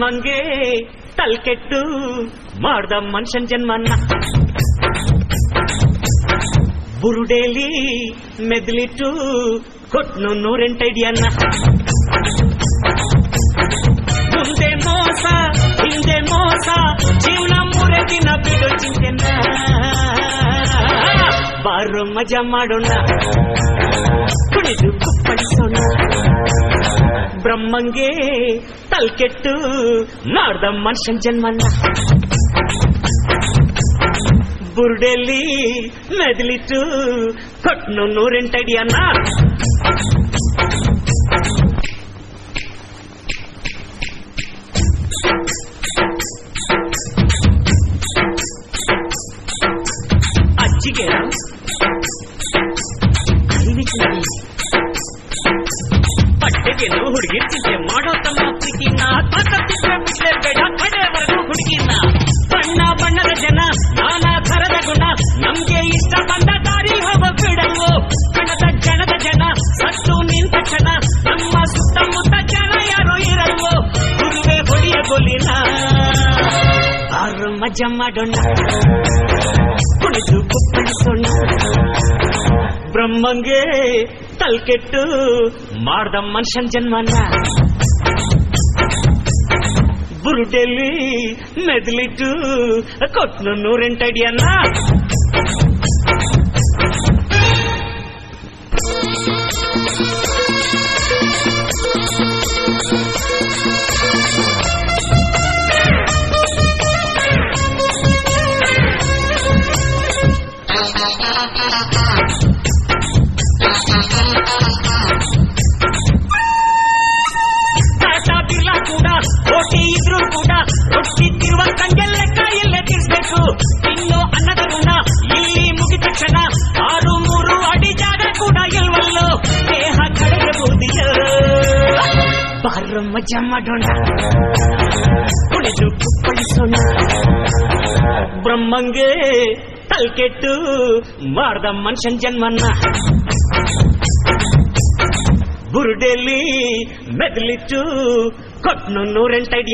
ಬ್ರಹ್ಮಂಗೆ ತಲ್ಕೆಟ್ಟು ಮಾಡ್ದ ಮನುಷ್ಯನ್ ಜನ್ಮನ್ನ ಬುರುಡೇಲಿ ಮೆದ್ಲಿಟ್ಟು ಕೊಟ್ನು 108 ಅಡಿಯನ್ನ ಮುಂದೆ ಮೋಸ ಹಿಂದೆ ಮೋಸ ಜೀವನ 3 ದಿನ ಬಿಡೋ ಚಿಂತೆನ ಬಾರು ಮಜಾ ಮಾಡೋಣ ಕುಣಿದು ಕುಪ್ಪಳಿಸೋಣ ಬ್ರಹ್ಮಂಗೆ ತಲ್ಕೆಟ್ಟು ಮಾಡ್ದ ಮನುಷ್ಯನ್ ಜನ್ಮನ್ನ ಬುರುಡೆಲ್ಲಿ ಮೆದಲಿಟ್ಟು ಕೊಟ್ನು 108 ಅಡಿಯನ್ನ ಅಜ್ಜಿಗೆ ಪಟ್ಟೆಗೆನು ಹುಡುಗಿ ಚಿಂತೆ ಮಾಡೋ ತಮ್ಮ ಪ್ರೀತಿನ ತಾಕತ್ತಿದ್ರೆ ಬಿಡ್ಲೇ ಬೇಡ ಕಡೆವರೆಗೂ ಹುಡುಗಿನ ಬಣ್ಣ ಬಣ್ಣದ ಜನ ನಾನಾ ಥರದ ಗುಣ ನಮ್ಗೆ ಇಷ್ಟ ಬಂದ ದಾರಿ ಹೋಗ ಬಿಡಲ್ವೋ ಕಣದ ಜನ ಸತ್ತು ನಿಂತ ಕ್ಷಣ ನಮ್ಮ ಸುತ್ತಮುತ್ತ ಜನ ಯಾರೋ ಇರಲ್ವೋ ಗುರುವೆ ಹೊಡಿಯ ಗೋಲಿನ ಆರು ಮಜಾ ಮಾಡೋಣ ಕುಣಿದು ಕುಪ್ಪಳಿಸೋಣ ಬ್ರಹ್ಮಂಗೆ ತಲ್ಕೆಟ್ಟು ಮಾಡ್ದ ಮನುಷ್ಯನ್ ಜನ್ಮನ ಬುರುಡೆಲ್ಲಿ ಮೆದಲಿಟ್ಟು ಕೊಟ್ನು 108 ಅಡಿಯನ್ನ ಕೂಡ ಕೋಟಿ ಇದ್ರು ಕೂಡ ರೊಟ್ಟಿ ತಿರುವ ಕಂಗೆ ಲೆಕ್ಕ ಇಲ್ಲೇ ತಿರ್ಸ್ಬೇಕು ಇನ್ನು ಅನ್ನದ ಗುಣ ಇಲ್ಲಿ ಮುಗಿದ ತಕ್ಷಣ 6-3 ಅಡಿ ಜಾಗ ಕೂಡ ಇಲ್ವಲ್ಲೋ ದೇಹ ಕಳೆಯಬಹುದಿಲ್ಲ ಬಾರ ಮಜಾ ಮಾಡೋಣ ಕುಣಿದು ಕುಪ್ಪಳಿಸೋಣ ಬ್ರಹ್ಮಂಗೆ ತಲ್ಕೆಟ್ಟು ಮಾಡ್ದ ಮನುಷ್ಯನ್ ಜನ್ಮನ್ನ ಬುರುಡೆಲ್ಲಿ ಮೆದಲಿಟ್ಟು ಕೊಟ್ನು 108 ಅಡಿಯ